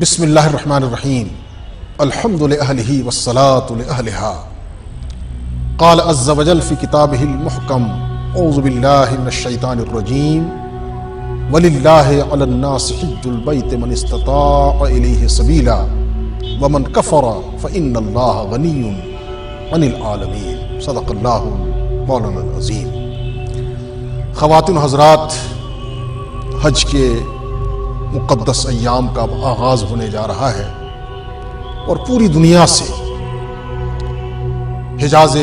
بسم اللہ الرحمن الرحیم الحمد لأہلہ والصلاة لأہلہا قال عز وجل فی کتابہ المحکم اعوذ باللہ من الشیطان الرجیم وَلِلَّهِ عَلَى النَّاسِ حِجُّ الْبَيْتِ مَنِ اسْتَطَاعَ إِلَيْهِ سَبِيلًا وَمَنْ كَفَرَ فَإِنَّ اللَّهَ غَنِيٌّ عَنِ الْعَالَمِينَ صدق اللہ مولانا العظیم۔ خواتین حضرات، حج کے مقدس ایام کا آغاز ہونے جا رہا ہے اور پوری دنیا سے حجاز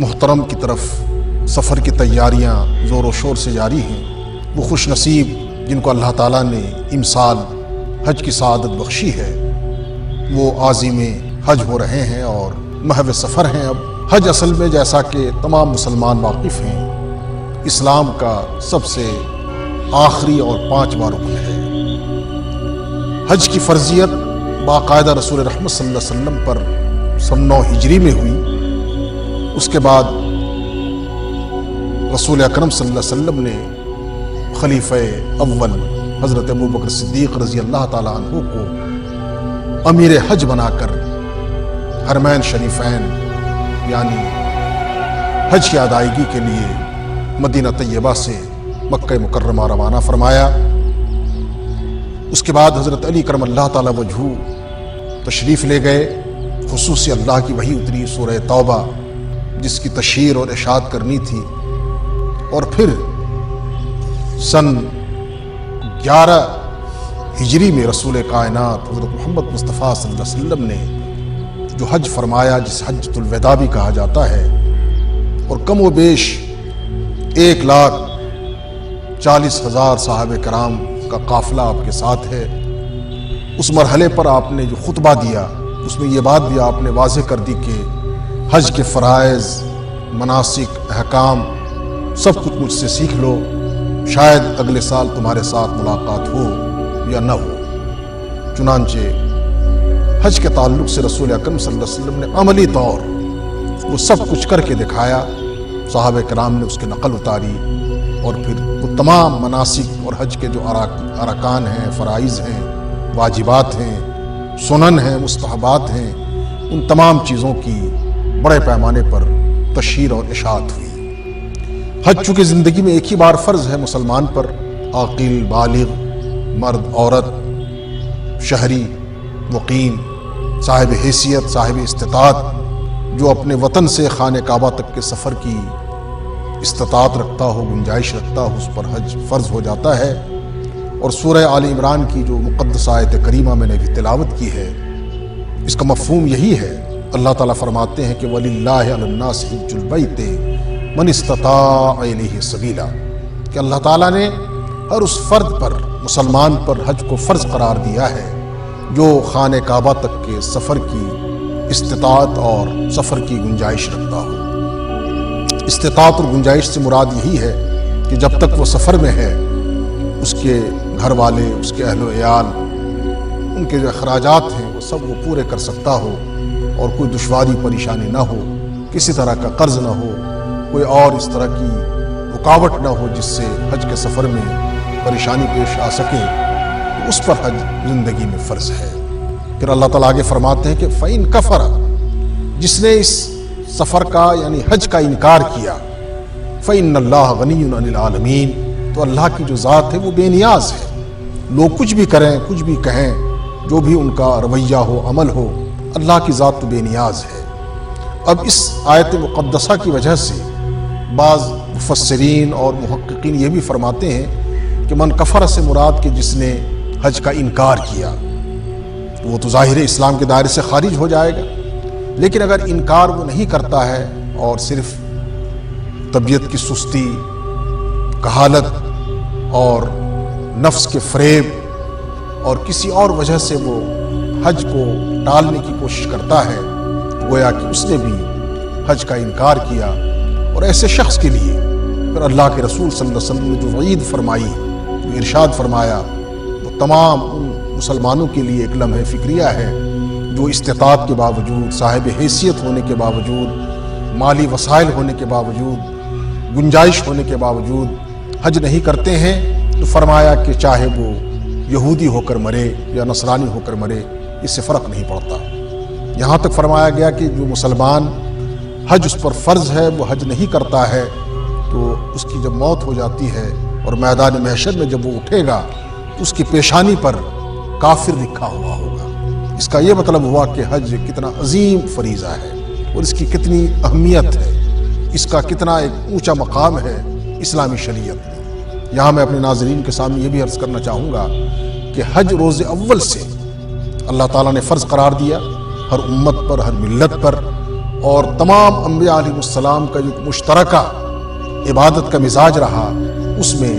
محترم کی طرف سفر کی تیاریاں زور و شور سے جاری ہیں۔ وہ خوش نصیب جن کو اللہ تعالیٰ نے امسال حج کی سعادت بخشی ہے، وہ عازم حج ہو رہے ہیں اور محو سفر ہیں۔ اب حج اصل میں، جیسا کہ تمام مسلمان واقف ہیں، اسلام کا سب سے آخری اور 5واں رکن ہے۔ حج کی فرضیت باقاعدہ رسول رحمت صلی اللہ علیہ وسلم پر سن 9 ہجری میں ہوئی۔ اس کے بعد رسول اکرم صلی اللہ علیہ وسلم نے خلیفہ اول حضرت ابوبکر صدیق رضی اللہ تعالیٰ عنہ کو امیر حج بنا کر حرمین شریفین یعنی حج کی ادائیگی کے لیے مدینہ طیبہ سے مکہ مکرمہ روانہ فرمایا۔ اس کے بعد حضرت علی کرم اللہ تعالیٰ وجہہ تشریف لے گئے۔ خصوصی اللہ کی وحی اتری سورہ توبہ، جس کی تشہیر اور اشاعت کرنی تھی، اور پھر سن 11 ہجری میں رسول کائنات حضرت محمد مصطفیٰ صلی اللہ علیہ وسلم نے جو حج فرمایا، جس حجۃ الوداع بھی کہا جاتا ہے، اور کم و بیش 1,40,000 صحابہ کرام کا قافلہ آپ کے ساتھ ہے۔ اس مرحلے پر آپ نے جو خطبہ دیا، اس میں یہ بات بھی آپ نے واضح کر دی کہ حج کے فرائض، مناسک، احکام سب کچھ مجھ سے سیکھ لو، شاید اگلے سال تمہارے ساتھ ملاقات ہو یا نہ ہو۔ چنانچہ حج کے تعلق سے رسول اکرم صلی اللہ علیہ وسلم نے عملی طور وہ سب کچھ کر کے دکھایا۔ صحابہ کرام نے اس کی نقل اتاری، اور پھر وہ تمام مناسک اور حج کے جو ارکان ہیں، فرائض ہیں، واجبات ہیں، سنن ہیں، مستحبات ہیں، ان تمام چیزوں کی بڑے پیمانے پر تشہیر اور اشاعت ہوئی۔ حج چونکہ زندگی میں ایک ہی بار فرض ہے مسلمان پر، عاقل، بالغ، مرد، عورت، شہری، مقیم، صاحب حیثیت، صاحب استطاعت، جو اپنے وطن سے خانہ کعبہ تک کے سفر کی استطاعت رکھتا ہو، گنجائش رکھتا ہو، اس پر حج فرض ہو جاتا ہے۔ اور سورہ آل عمران کی جو مقدس آیت کریمہ میں نے بھی تلاوت کی ہے، اس کا مفہوم یہی ہے۔ اللہ تعالیٰ فرماتے ہیں کہ وَلِلَّهِ عَلَى النَّاسِ حِجُّ الْبَيْتِ مَنِ اسْتَطَاعَ إِلَيْهِ سَبِيلًا، کہ اللہ تعالیٰ نے ہر اس فرد پر، مسلمان پر حج کو فرض قرار دیا ہے جو خانہ کعبہ تک کے سفر کی استطاعت اور سفر کی گنجائش رکھتا ہو۔ استطاعت اور گنجائش سے مراد یہی ہے کہ جب تک وہ سفر میں ہے، اس کے گھر والے، اس کے اہل و عیال، ان کے جو اخراجات ہیں وہ سب وہ پورے کر سکتا ہو، اور کوئی دشواری پریشانی نہ ہو، کسی طرح کا قرض نہ ہو، کوئی اور اس طرح کی رکاوٹ نہ ہو جس سے حج کے سفر میں پریشانی پیش آ سکے، تو اس پر حج زندگی میں فرض ہے۔ پھر اللہ تعالیٰ آگے فرماتے ہیں کہ فَإِن كَفَرَ، جس نے اس سفر کا یعنی حج کا انکار کیا، فَإِنَّ اللَّهَ غَنِيٌّ عَنِ الْعَالَمِينَ، تو اللہ کی جو ذات ہے وہ بے نیاز ہے۔ لوگ کچھ بھی کریں، کچھ بھی کہیں، جو بھی ان کا رویہ ہو، عمل ہو، اللہ کی ذات تو بے نیاز ہے۔ اب اس آیت مقدسہ کی وجہ سے بعض مفسرین اور محققین یہ بھی فرماتے ہیں کہ من کفر سے مراد کہ جس نے حج کا انکار کیا، وہ تو ظاہر اسلام کے دائرے سے خارج ہو جائے گا۔ لیکن اگر انکار وہ نہیں کرتا ہے اور صرف طبیعت کی سستی، کہالت اور نفس کے فریب اور کسی اور وجہ سے وہ حج کو ٹالنے کی کوشش کرتا ہے، گویا کہ اس نے بھی حج کا انکار کیا۔ اور ایسے شخص کے لیے پھر اللہ کے رسول صلی اللہ علیہ وسلم نے جو وعید فرمائی، جو ارشاد فرمایا، وہ تمام ان مسلمانوں کے لیے ایک لمحہ فکریہ ہے جو استطاعت کے باوجود، صاحب حیثیت ہونے کے باوجود، مالی وسائل ہونے کے باوجود، گنجائش ہونے کے باوجود حج نہیں کرتے ہیں۔ تو فرمایا کہ چاہے وہ یہودی ہو کر مرے یا نصرانی ہو کر مرے، اس سے فرق نہیں پڑتا۔ یہاں تک فرمایا گیا کہ جو مسلمان حج اس پر فرض ہے وہ حج نہیں کرتا ہے تو اس کی جب موت ہو جاتی ہے اور میدان محشر میں جب وہ اٹھے گا اس کی پیشانی پر کافر لکھا ہوا ہوگا۔ اس کا یہ مطلب ہوا کہ حج کتنا عظیم فریضہ ہے اور اس کی کتنی اہمیت ہے، اس کا کتنا ایک اونچا مقام ہے اسلامی شریعت میں۔ یہاں میں اپنے ناظرین کے سامنے یہ بھی عرض کرنا چاہوں گا کہ حج روز اول سے اللہ تعالیٰ نے فرض قرار دیا ہر امت پر، ہر ملت پر، اور تمام انبیاء علیہ السلام کا جو مشترکہ عبادت کا مزاج رہا اس میں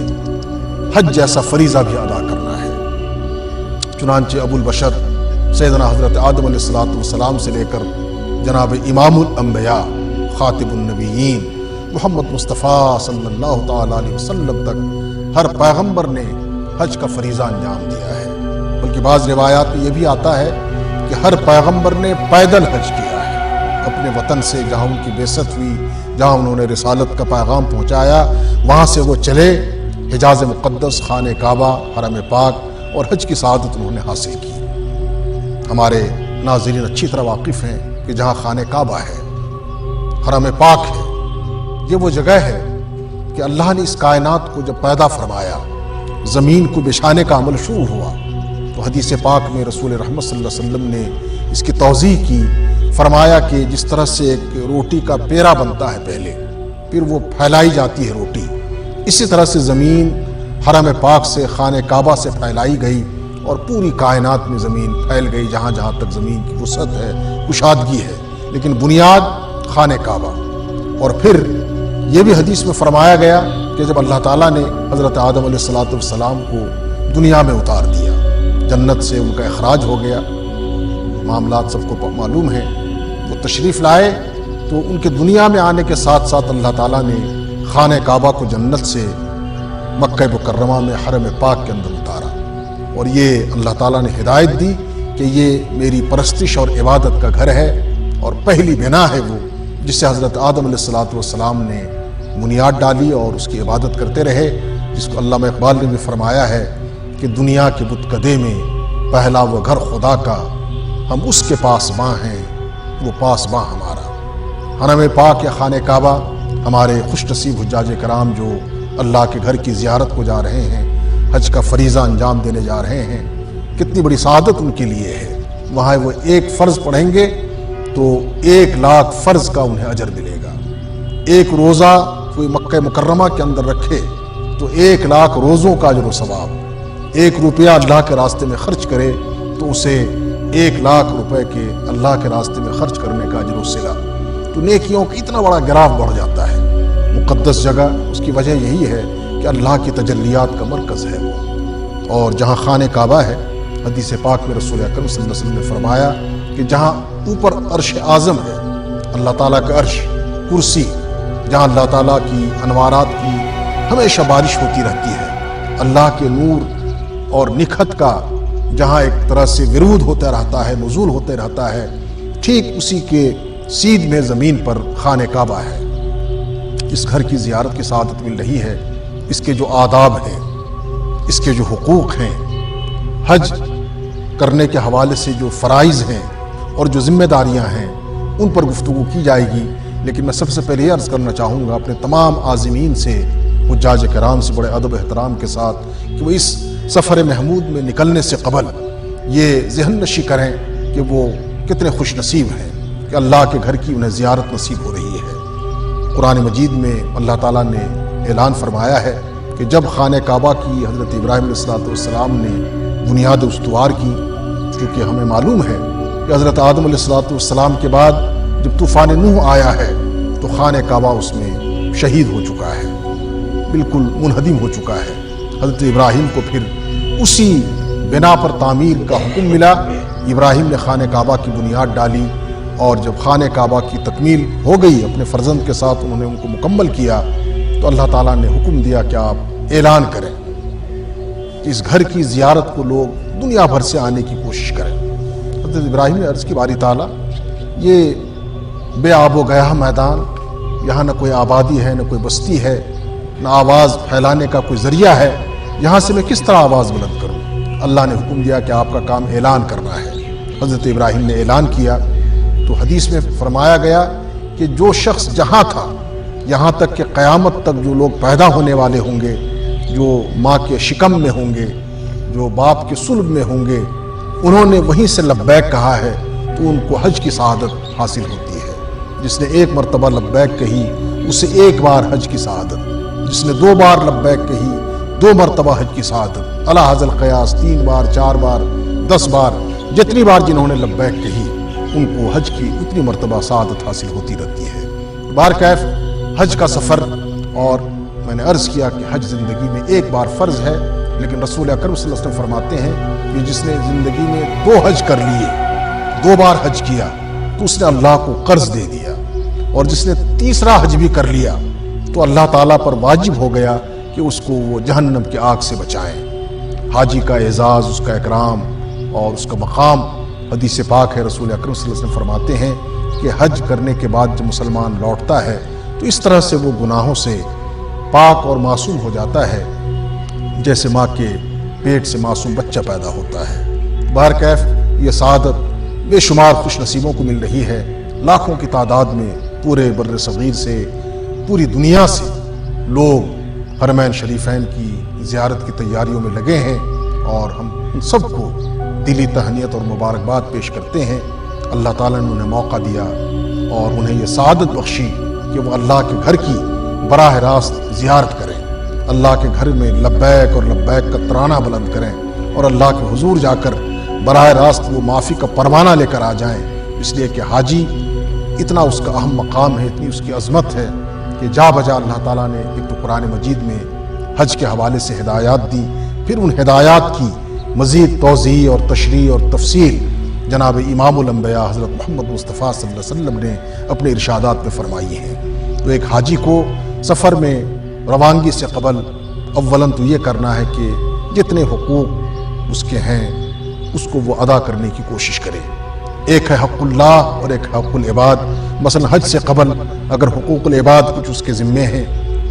حج جیسا فریضہ بھی ادا کرنا ہے۔ چنانچہ ابو البشر سیدنا حضرت آدم علیہ السلام سے لے کر جناب امام الانبیاء خاتم النبیین محمد مصطفیٰ صلی اللہ تعالیٰ علیہ وسلم تک ہر پیغمبر نے حج کا فریضہ انجام دیا ہے، بلکہ بعض روایات میں یہ بھی آتا ہے کہ ہر پیغمبر نے پیدل حج کیا ہے اپنے وطن سے، جہاں ان کی بعثت ہوئی، جہاں انہوں نے رسالت کا پیغام پہنچایا، وہاں سے وہ چلے حجاز مقدس، خانہ کعبہ، حرم پاک، اور حج کی سعادت انہوں نے حاصل کی۔ ہمارے ناظرین اچھی طرح واقف ہیں کہ جہاں خانہ کعبہ ہے، حرم پاک ہے، یہ وہ جگہ ہے کہ اللہ نے اس کائنات کو جب پیدا فرمایا، زمین کو بچھانے کا عمل شروع ہوا تو حدیث پاک میں رسول رحمت صلی اللہ علیہ وسلم نے اس کی توضیح کی، فرمایا کہ جس طرح سے ایک روٹی کا پیڑا بنتا ہے پہلے، پھر وہ پھیلائی جاتی ہے روٹی، اسی طرح سے زمین حرم پاک سے، خانہ کعبہ سے پھیلائی گئی اور پوری کائنات میں زمین پھیل گئی جہاں جہاں تک زمین کی وسعت ہے، کشادگی ہے، لیکن بنیاد خانہ کعبہ۔ اور پھر یہ بھی حدیث میں فرمایا گیا کہ جب اللہ تعالیٰ نے حضرت آدم علیہ السلام کو دنیا میں اتار دیا، جنت سے ان کا اخراج ہو گیا، معاملات سب کو معلوم ہیں، وہ تشریف لائے تو ان کے دنیا میں آنے کے ساتھ ساتھ اللہ تعالیٰ نے خانہ کعبہ کو جنت سے مکہ مکرمہ میں حرم پاک کے اندر اتارا، اور یہ اللہ تعالیٰ نے ہدایت دی کہ یہ میری پرستش اور عبادت کا گھر ہے، اور پہلی بنا ہے وہ جس سے حضرت آدم علیہ السلام نے بنیاد ڈالی اور اس کی عبادت کرتے رہے، جس کو علامہ اقبال نے بھی فرمایا ہے کہ دنیا کے بتکدے میں پہلا وہ گھر خدا کا، ہم اس کے پاسباں ہیں، وہ پاسباں ہمارا۔ حرم پاک یا خانہ کعبہ ہمارے خوش نصیب حجاج کرام جو اللہ کے گھر کی زیارت کو جا رہے ہیں، حج کا فریضہ انجام دینے جا رہے ہیں، کتنی بڑی سعادت ان کے لیے ہے۔ وہاں وہ ایک فرض پڑھیں گے تو 1,00,000 فرض کا انہیں اجر ملے گا۔ ایک روزہ کوئی مکہ مکرمہ کے اندر رکھے تو 1,00,000 روزوں کا اجر و ثواب، 1 روپیہ اللہ کے راستے میں خرچ کرے تو اسے 1,00,000 روپے کے اللہ کے راستے میں خرچ کرنے کا اجر و صلہ، تو نیکیوں کا اتنا بڑا گراف بڑھ جاتا ہے۔ مقدس جگہ، اس کی وجہ یہی ہے کہ اللہ کی تجلیات کا مرکز ہے وہ، اور جہاں خانہ کعبہ ہے، حدیث پاک میں رسول اکرم صلی اللہ علیہ وسلم نے فرمایا کہ جہاں اوپر عرش اعظم ہے، اللہ تعالیٰ کا عرش، کرسی، جہاں اللہ تعالیٰ کی انوارات کی ہمیشہ بارش ہوتی رہتی ہے، اللہ کے نور اور نکھت کا جہاں ایک طرح سے ورود ہوتا رہتا ہے، نزول ہوتے رہتا ہے، ٹھیک اسی کے سیدھ میں زمین پر خانہ کعبہ ہے۔ اس گھر کی زیارت کی سعادت مل رہی ہے، اس کے جو آداب ہیں، اس کے جو حقوق ہیں، حج کرنے کے حوالے سے جو فرائض ہیں اور جو ذمہ داریاں ہیں، ان پر گفتگو کی جائے گی۔ لیکن میں سب سے پہلے یہ عرض کرنا چاہوں گا اپنے تمام عازمین سے، حجاج کرام سے بڑے ادب احترام کے ساتھ، کہ وہ اس سفر محمود میں نکلنے سے قبل یہ ذہن نشی کریں کہ وہ کتنے خوش نصیب ہیں کہ اللہ کے گھر کی انہیں زیارت نصیب ہو رہی ہے۔ قرآن مجید میں اللہ تعالیٰ نے اعلان فرمایا ہے کہ جب خانہ کعبہ کی حضرت ابراہیم علیہ السلام نے بنیاد استوار کی، کیونکہ ہمیں معلوم ہے کہ حضرت آدم علیہ السلام کے بعد جب طوفان نوح آیا ہے تو خانہ کعبہ اس میں شہید ہو چکا ہے، بالکل منہدم ہو چکا ہے۔ حضرت ابراہیم کو پھر اسی بنا پر تعمیر کا حکم ملا، ابراہیم نے خانہ کعبہ کی بنیاد ڈالی، اور جب خانہ کعبہ کی تکمیل ہو گئی اپنے فرزند کے ساتھ انہوں نے ان کو مکمل کیا، تو اللہ تعالیٰ نے حکم دیا کہ آپ اعلان کریں کہ اس گھر کی زیارت کو لوگ دنیا بھر سے آنے کی کوشش کریں۔ حضرت ابراہیم نے عرض کی باری تعالیٰ، یہ بے آب و گیا میدان، یہاں نہ کوئی آبادی ہے، نہ کوئی بستی ہے، نہ آواز پھیلانے کا کوئی ذریعہ ہے، یہاں سے میں کس طرح آواز بلند کروں؟ اللہ نے حکم دیا کہ آپ کا کام اعلان کرنا ہے۔ حضرت ابراہیم نے اعلان کیا تو حدیث میں فرمایا گیا کہ جو شخص جہاں تھا، یہاں تک کہ قیامت تک جو لوگ پیدا ہونے والے ہوں گے، جو ماں کے شکم میں ہوں گے، جو باپ کے صلب میں ہوں گے، انہوں نے وہیں سے لبیک کہا ہے تو ان کو حج کی سعادت حاصل ہوتی ہے۔ جس نے ایک مرتبہ لبیک کہی اسے ایک بار حج کی سعادت، جس نے 2 بار لبیک کہی 2 مرتبہ حج کی سعادت، علی ھذا القیاس 3 بار 4 بار 10 بار جتنی بار جنہوں نے لبیک کہی ان کو حج کی اتنی مرتبہ سعادت حاصل ہوتی رہتی ہے۔ بہرکیف حج کا سفر، اور میں نے عرض کیا کہ حج زندگی میں ایک بار فرض ہے، لیکن رسول اکرم صلی اللہ علیہ وسلم فرماتے ہیں کہ جس نے زندگی میں 2 حج کر لیے، 2 بار حج کیا تو اس نے اللہ کو قرض دے دیا، اور جس نے تیسرا حج بھی کر لیا تو اللہ تعالیٰ پر واجب ہو گیا کہ اس کو وہ جہنم کی آگ سے بچائیں۔ حاجی کا اعزاز، اس کا اکرام اور اس کا مقام حدیث پاک ہے۔ رسول اکرم صلی اللہ علیہ وسلم فرماتے ہیں کہ حج کرنے کے بعد جب مسلمان لوٹتا ہے تو اس طرح سے وہ گناہوں سے پاک اور معصوم ہو جاتا ہے جیسے ماں کے پیٹ سے معصوم بچہ پیدا ہوتا ہے۔ بہرکیف یہ سعادت بے شمار خوش نصیبوں کو مل رہی ہے، لاکھوں کی تعداد میں پورے بر صغیر سے، پوری دنیا سے لوگ حرمین شریفین کی زیارت کی تیاریوں میں لگے ہیں، اور ہم ان سب کو دلی تہنیت اور مبارکباد پیش کرتے ہیں۔ اللہ تعالیٰ نے انہیں موقع دیا اور انہیں یہ سعادت بخشی کہ وہ اللہ کے گھر کی براہ راست زیارت کریں، اللہ کے گھر میں لبیک اور لبیک کا ترانہ بلند کریں، اور اللہ کے حضور جا کر براہ راست وہ معافی کا پروانہ لے کر آ جائیں۔ اس لیے کہ حاجی اتنا اس کا اہم مقام ہے، اتنی اس کی عظمت ہے کہ جا بجا اللہ تعالیٰ نے ایک تو قرآن مجید میں حج کے حوالے سے ہدایات دی، پھر ان ہدایات کی مزید توضیح اور تشریح اور تفصیل جناب امام الانبیاء حضرت محمد مصطفیٰ صلی اللہ علیہ وسلم نے اپنے ارشادات میں فرمائی ہیں۔ تو ایک حاجی کو سفر میں روانگی سے قبل اولاً تو یہ کرنا ہے کہ جتنے حقوق اس کے ہیں اس کو وہ ادا کرنے کی کوشش کرے۔ ایک ہے حق اللہ اور ایک حق العباد۔ مثلا حج سے قبل اگر حقوق العباد کچھ اس کے ذمے ہیں،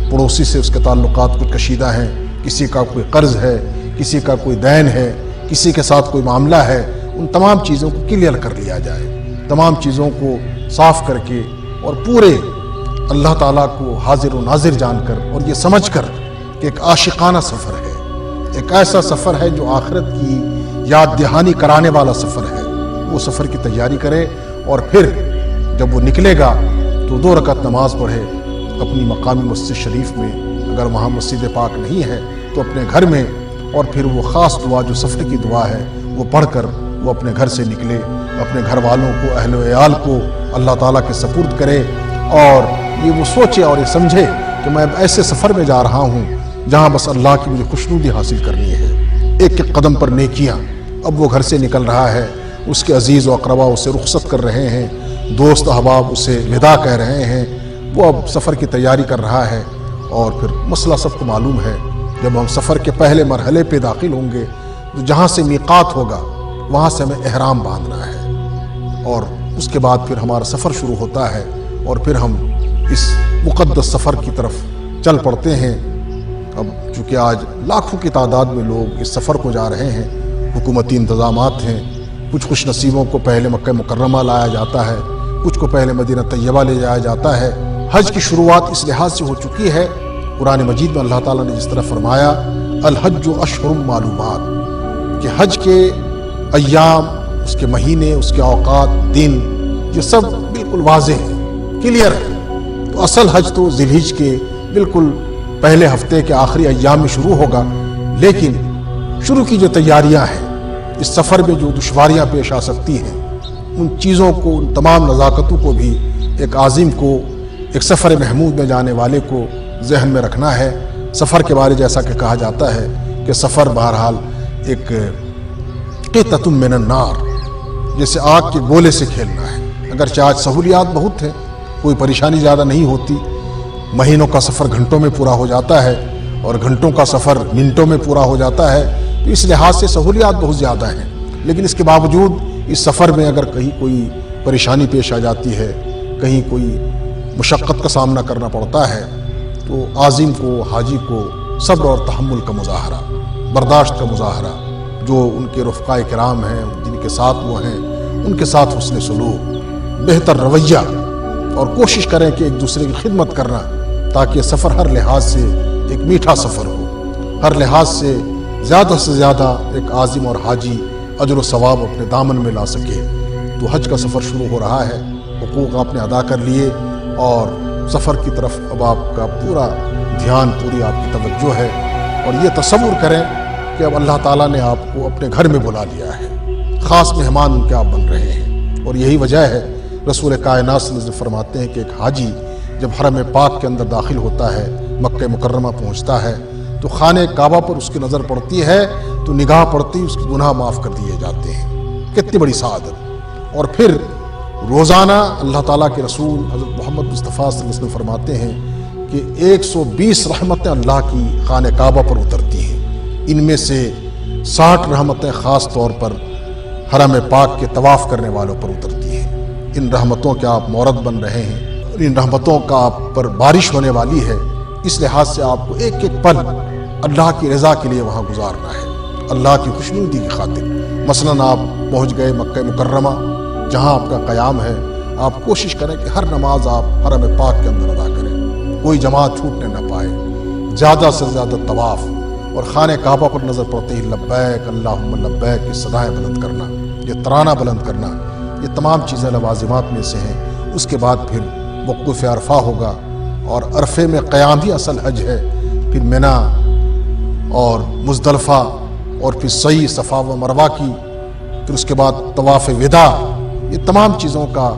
پڑوسی سے اس کے تعلقات کچھ کشیدہ ہیں، کسی کا کوئی قرض ہے، کسی کا کوئی دین ہے، کسی کے ساتھ کوئی معاملہ ہے، ان تمام چیزوں کو کلیئر کر لیا جائے، تمام چیزوں کو صاف کر کے، اور پورے اللہ تعالیٰ کو حاضر و ناظر جان کر اور یہ سمجھ کر کہ ایک عاشقانہ سفر ہے، ایک ایسا سفر ہے جو آخرت کی یاد دہانی کرانے والا سفر ہے، وہ سفر کی تیاری کرے، اور پھر جب وہ نکلے گا تو 2 رکعت نماز پڑھے اپنی مقامی مسجد شریف میں، اگر وہاں مسجد پاک نہیں ہے تو اپنے گھر میں، اور پھر وہ خاص دعا جو سفر کی دعا ہے وہ پڑھ کر وہ اپنے گھر سے نکلے، اپنے گھر والوں کو، اہل و عیال کو اللہ تعالیٰ کے سپرد کرے، اور یہ وہ سوچے اور یہ سمجھے کہ میں اب ایسے سفر میں جا رہا ہوں جہاں بس اللہ کی مجھے خوشنودی حاصل کرنی ہے۔ ایک ایک قدم پر نیکیاں، اب وہ گھر سے نکل رہا ہے، اس کے عزیز و اقربا اسے رخصت کر رہے ہیں، دوست احباب اسے وداع کہہ رہے ہیں، وہ اب سفر کی تیاری کر رہا ہے۔ اور پھر مسئلہ سب کو معلوم ہے، جب ہم سفر کے پہلے مرحلے پہ داخل ہوں گے تو جہاں سے میقات ہوگا وہاں سے ہمیں احرام باندھنا ہے، اور اس کے بعد پھر ہمارا سفر شروع ہوتا ہے، اور پھر ہم اس مقدس سفر کی طرف چل پڑتے ہیں۔ اب چونکہ آج لاکھوں کی تعداد میں لوگ اس سفر کو جا رہے ہیں، حکومتی انتظامات ہیں، کچھ خوش نصیبوں کو پہلے مکہ مکرمہ لایا جاتا ہے، کچھ کو پہلے مدینہ طیبہ لے جایا جاتا ہے۔ حج کی شروعات اس لحاظ سے ہو چکی ہے، قرآن مجید میں اللہ تعالیٰ نے جس طرح فرمایا الحج اشہر معلومات، کہ حج کے ایام، اس کے مہینے، اس کے اوقات، دن، یہ سب بالکل واضح ہے، کلیئر ہے۔ تو اصل حج تو ذی الحج کے بالکل پہلے ہفتے کے آخری ایام میں شروع ہوگا، لیکن شروع کی جو تیاریاں ہیں، اس سفر میں جو دشواریاں پیش آ سکتی ہیں، ان چیزوں کو، ان تمام نزاکتوں کو بھی ایک عازم کو، ایک سفر محمود میں جانے والے کو ذہن میں رکھنا ہے۔ سفر کے بارے جیسا کہ کہا جاتا ہے کہ سفر بہرحال ایک قطعۃ من النار، جیسے آگ کے گولے سے کھیلنا ہے۔ اگرچہ آج سہولیات بہت ہیں، کوئی پریشانی زیادہ نہیں ہوتی، مہینوں کا سفر گھنٹوں میں پورا ہو جاتا ہے، اور گھنٹوں کا سفر منٹوں میں پورا ہو جاتا ہے، تو اس لحاظ سے سہولیات بہت زیادہ ہیں۔ لیکن اس کے باوجود اس سفر میں اگر کہیں کوئی پریشانی پیش آ جاتی ہے، کہیں کوئی مشقت کا سامنا کرنا پڑتا ہے، تو عازم کو، حاجی کو صبر اور تحمل کا مظاہرہ، برداشت کا مظاہرہ، جو ان کے رفقائے کرام ہیں، جن کے ساتھ وہ ہیں، ان کے ساتھ حسن سلوک، بہتر رویہ، اور کوشش کریں کہ ایک دوسرے کی خدمت کرنا، تاکہ سفر ہر لحاظ سے ایک میٹھا سفر ہو، ہر لحاظ سے زیادہ ایک عازم اور حاجی اجر و ثواب اپنے دامن میں لا سکے۔ تو حج کا سفر شروع ہو رہا ہے، حقوق آپ نے ادا کر لیے، اور سفر کی طرف اب آپ کا پورا دھیان، پوری آپ کی توجہ ہے، اور یہ تصور کریں کہ اب اللہ تعالیٰ نے آپ کو اپنے گھر میں بلا لیا ہے، خاص مہمان ان کے آپ بن رہے ہیں۔ اور یہی وجہ ہے رسول کائنات صلی اللہ علیہ وسلم فرماتے ہیں کہ ایک حاجی جب حرم پاک کے اندر داخل ہوتا ہے، مکہ مکرمہ پہنچتا ہے، تو خانہ کعبہ پر اس کی نظر پڑتی ہے تو نگاہ پڑتی اس کے گناہ معاف کر دیے جاتے ہیں۔ کتنی بڑی سعادت! اور پھر روزانہ اللہ تعالیٰ کے رسول حضرت محمد مصطفیٰ صلی اللہ علیہ وسلم فرماتے ہیں کہ 120 رحمتیں اللہ کی خانہ کعبہ پر اترتی ہیں، ان میں سے 60 رحمتیں خاص طور پر حرم پاک کے طواف کرنے والوں پر اترتی ہیں۔ ان رحمتوں کے آپ مورد بن رہے ہیں، ان رحمتوں کا آپ پر بارش ہونے والی ہے، اس لحاظ سے آپ کو ایک ایک پل اللہ کی رضا کے لیے وہاں گزارنا ہے، اللہ کی خوشنودی کی خاطر۔ مثلاً آپ پہنچ گئے مکہ مکرمہ، جہاں آپ کا قیام ہے، آپ کوشش کریں کہ ہر نماز آپ حرم پاک کے اندر ادا کریں، کوئی جماعت چھوٹنے نہ پائے، زیادہ سے زیادہ طواف، اور خانہ کعبہ پر نظر پڑتے ہی لبیک اللہم لبیک کی صدائیں بلند کرنا، یہ ترانہ بلند کرنا، یہ تمام چیزیں لوازمات میں سے ہیں۔ اس کے بعد پھر وقوف عرفہ ہوگا، اور عرفے میں قیام ہی اصل حج ہے، پھر منا اور مزدلفہ، اور پھر سعی صفا و مروہ کی، پھر اس کے بعد طواف وداع۔ یہ تمام چیزوں کا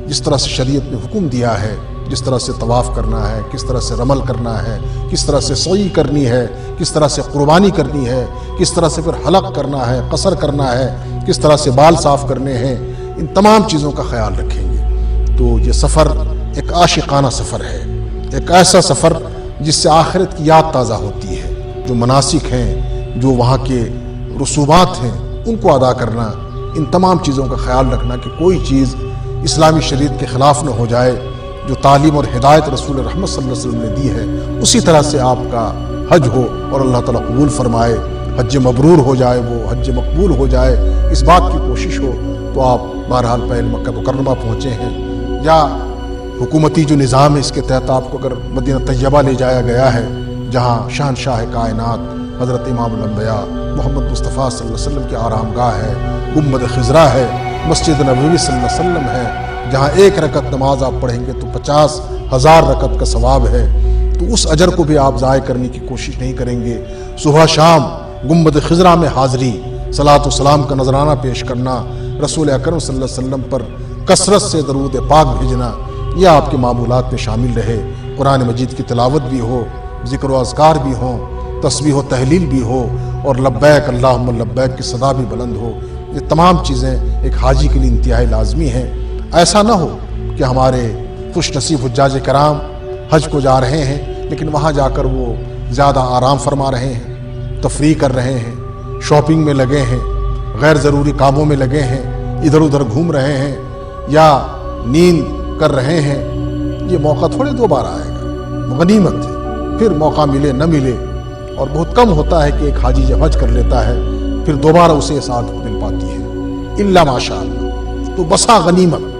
جس طرح سے شریعت نے حکم دیا ہے، جس طرح سے طواف کرنا ہے، کس طرح سے رمل کرنا ہے، کس طرح سے سعی کرنی ہے، کس طرح سے قربانی کرنی ہے، کس طرح سے پھر حلق کرنا ہے، قصر کرنا ہے، کس طرح سے بال صاف کرنے ہیں، ان تمام چیزوں کا خیال رکھیں گے۔ تو یہ سفر ایک عاشقانہ سفر ہے، ایک ایسا سفر جس سے آخرت کی یاد تازہ ہوتی ہے، جو مناسک ہیں، جو وہاں کے رسومات ہیں، ان کو ادا کرنا، ان تمام چیزوں کا خیال رکھنا کہ کوئی چیز اسلامی شریعت کے خلاف نہ ہو جائے۔ جو تعلیم اور ہدایت رسول رحمت صلی اللہ علیہ وسلم نے دی ہے، اسی طرح سے آپ کا حج ہو اور اللہ تعالیٰ قبول فرمائے، حج مبرور ہو جائے، وہ حج مقبول ہو جائے، اس بات کی کوشش ہو۔ تو آپ بہرحال پہلے مکہ مکرمہ پہنچے ہیں، یا حکومتی جو نظام ہے اس کے تحت آپ کو اگر مدینہ طیبہ لے جایا گیا ہے، جہاں شہنشاہ کائنات حضرت امام الانبیاء محمد مصطفیٰ صلی اللہ علیہ وسلم کی آرام گاہ ہے، گنبد خضرا ہے، مسجد نبوی صلی اللہ علیہ وسلم ہے، جہاں ایک رکعت نماز آپ پڑھیں گے تو 50,000 رکعت کا ثواب ہے۔ تو اس اجر کو بھی آپ ضائع کرنے کی کوشش نہیں کریں گے۔ صبح شام گنبد خضرا میں حاضری، صلاۃ و سلام کا نذرانہ پیش کرنا، رسول اکرم صلی اللہ علیہ وسلم پر کثرت سے درود پاک بھیجنا، یہ آپ کے معمولات میں شامل رہے۔ قرآن مجید کی تلاوت بھی ہو، ذکر و اذکار بھی ہوں، تسبیح و تحلیل بھی ہو، اور لبیک اللہم لبیک کی صدا بھی بلند ہو۔ یہ تمام چیزیں ایک حاجی کے لیے انتہائی لازمی ہیں۔ ایسا نہ ہو کہ ہمارے خوش نصیب حجاج کرام حج کو جا رہے ہیں، لیکن وہاں جا کر وہ زیادہ آرام فرما رہے ہیں، تفریح کر رہے ہیں، شاپنگ میں لگے ہیں، غیر ضروری کاموں میں لگے ہیں، ادھر ادھر گھوم رہے ہیں، یا نیند کر رہے ہیں۔ یہ موقع تھوڑے دوبارہ آئے گا، غنیمت ہے، پھر موقع ملے نہ ملے، اور بہت کم ہوتا ہے کہ ایک حاجی جب حج کر لیتا ہے پھر دوبارہ اسے ساتھ مل پاتی ہے، الا ماشاء اللہ۔ تو بسا غنیمت،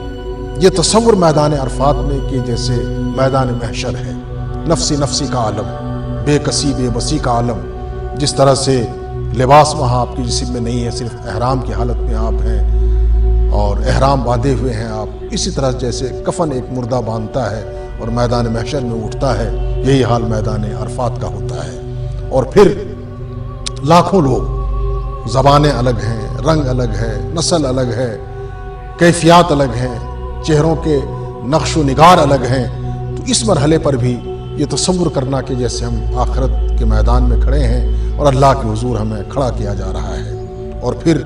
یہ تصور میدان عرفات میں کہ جیسے میدان محشر ہے، نفسی نفسی کا عالم، بے کسی بے بسی کا عالم، جس طرح سے لباس وہاں آپ کے جسم میں نہیں ہے، صرف احرام کی حالت میں آپ ہیں اور احرام باندھے ہوئے ہیں آپ، اسی طرح جیسے کفن ایک مردہ باندھتا ہے اور میدان محشر میں اٹھتا ہے، یہی حال میدان عرفات کا ہوتا ہے۔ اور پھر لاکھوں لوگ، زبانیں الگ ہیں، رنگ الگ ہے، نسل الگ ہے، کیفیات الگ ہیں، چہروں کے نقش و نگار الگ ہیں۔ تو اس مرحلے پر بھی یہ تصور کرنا کہ جیسے ہم آخرت کے میدان میں کھڑے ہیں اور اللہ کے حضور ہمیں کھڑا کیا جا رہا ہے، اور پھر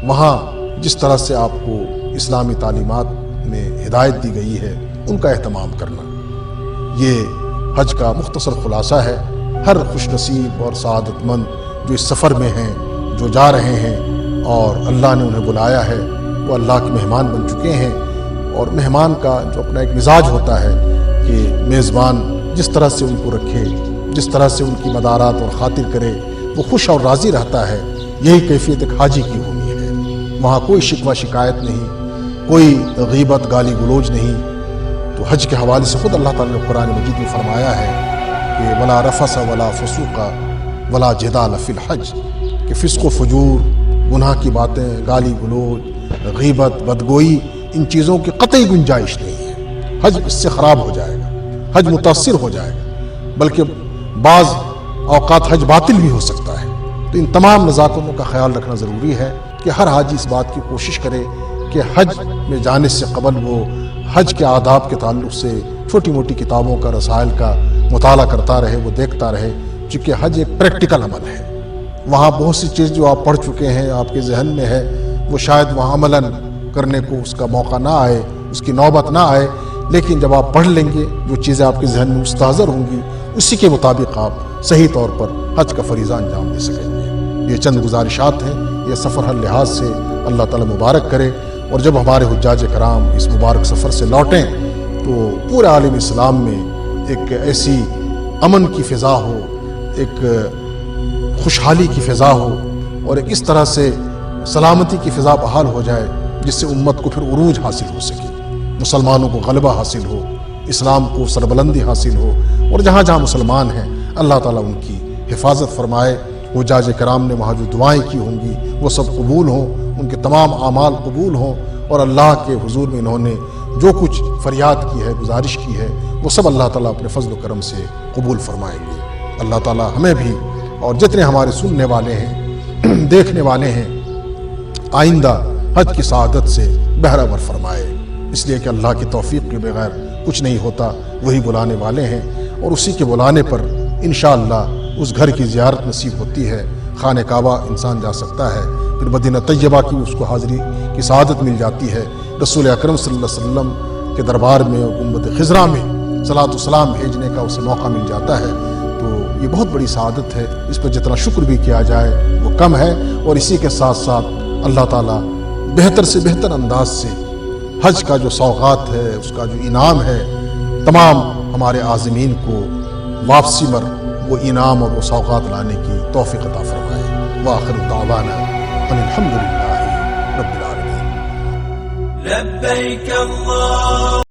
وہاں جس طرح سے آپ کو اسلامی تعلیمات میں ہدایت دی گئی ہے ان کا اہتمام کرنا، یہ حج کا مختصر خلاصہ ہے۔ ہر خوش نصیب اور سعادت مند جو اس سفر میں ہیں، جو جا رہے ہیں اور اللہ نے انہیں بلایا ہے، وہ اللہ کے مہمان بن چکے ہیں۔ اور مہمان کا جو اپنا ایک مزاج ہوتا ہے کہ میزبان جس طرح سے ان کو رکھے، جس طرح سے ان کی مدارات اور خاطر کرے، وہ خوش اور راضی رہتا ہے۔ یہی کیفیت ایک حاجی کی ہونی ہے۔ وہاں کوئی شکوہ شکایت نہیں، کوئی غیبت گالی گلوچ نہیں۔ تو حج کے حوالے سے خود اللہ تعالیٰ نے قرآن مجید میں فرمایا ہے کہ ولا رفث ولا فسوق ولا جدال فی الحج، کہ فسق و فجور، گناہ کی باتیں، گالی گلوچ، غیبت، بدگوئی، ان چیزوں کی قطعی گنجائش نہیں ہے۔ حج اس سے خراب ہو جائے گا، حج متاثر ہو جائے گا، بلکہ بعض اوقات حج باطل بھی ہو سکتا ہے۔ تو ان تمام نزاکتوں کا خیال رکھنا ضروری ہے کہ ہر حاجی اس بات کی کوشش کرے کہ حج میں جانے سے قبل وہ حج کے آداب کے تعلق سے چھوٹی موٹی کتابوں کا، رسائل کا مطالعہ کرتا رہے، وہ دیکھتا رہے، چونکہ حج ایک پریکٹیکل عمل ہے۔ وہاں بہت سی چیز جو آپ پڑھ چکے ہیں، آپ کے ذہن میں ہے، وہ شاید وہاں عملاً کرنے کو اس کا موقع نہ آئے، اس کی نوبت نہ آئے، لیکن جب آپ پڑھ لیں گے جو چیزیں آپ کے ذہن میں مستحضر ہوں گی، اسی کے مطابق آپ صحیح طور پر حج کا فریضہ انجام دے سکیں گے۔ یہ چند گزارشات ہیں، یہ سفر ہر لحاظ سے اللہ تعالیٰ مبارک کرے، اور جب ہمارے حجاج کرام اس مبارک سفر سے لوٹیں تو پورے عالم اسلام میں ایک ایسی امن کی فضا ہو، ایک خوشحالی کی فضا ہو، اور ایک اس طرح سے سلامتی کی فضا بحال ہو جائے جس سے امت کو پھر عروج حاصل ہو سکے، مسلمانوں کو غلبہ حاصل ہو، اسلام کو سربلندی حاصل ہو، اور جہاں جہاں مسلمان ہیں اللہ تعالیٰ ان کی حفاظت فرمائے۔ حجاج کرام نے وہاں جو دعائیں کی ہوں گی وہ سب قبول ہوں، ان کے تمام اعمال قبول ہوں، اور اللہ کے حضور میں انہوں نے جو کچھ فریاد کی ہے، گزارش کی ہے، وہ سب اللہ تعالیٰ اپنے فضل و کرم سے قبول فرمائیں گے۔ اللہ تعالیٰ ہمیں بھی اور جتنے ہمارے سننے والے ہیں، دیکھنے والے ہیں، آئندہ حج کی سعادت سے بہرہ فرمائے، اس لیے کہ اللہ کی توفیق کے بغیر کچھ نہیں ہوتا، وہی بلانے والے ہیں، اور اسی کے بلانے پر انشاءاللہ اس گھر کی زیارت نصیب ہوتی ہے۔ خانہ کعبہ انسان جا سکتا ہے، پھر مدینہ طیبہ کی اس کو حاضری کی سعادت مل جاتی ہے، رسول اکرم صلی اللہ علیہ وسلم کے دربار میں امت خضرا میں صلاۃ و سلام بھیجنے کا اسے موقع مل جاتا ہے۔ تو یہ بہت بڑی سعادت ہے، اس پر جتنا شکر بھی کیا جائے وہ کم ہے، اور اسی کے ساتھ ساتھ اللہ تعالیٰ بہتر سے بہتر انداز سے حج کا جو سوغات ہے، اس کا جو انعام ہے، تمام ہمارے عازمین کو واپسی پر وہ انعام اور وہ سوغات لانے کی توفیق عطا فرمائے۔ وآخر دعوانا ان الحمد للہ رب العالمین۔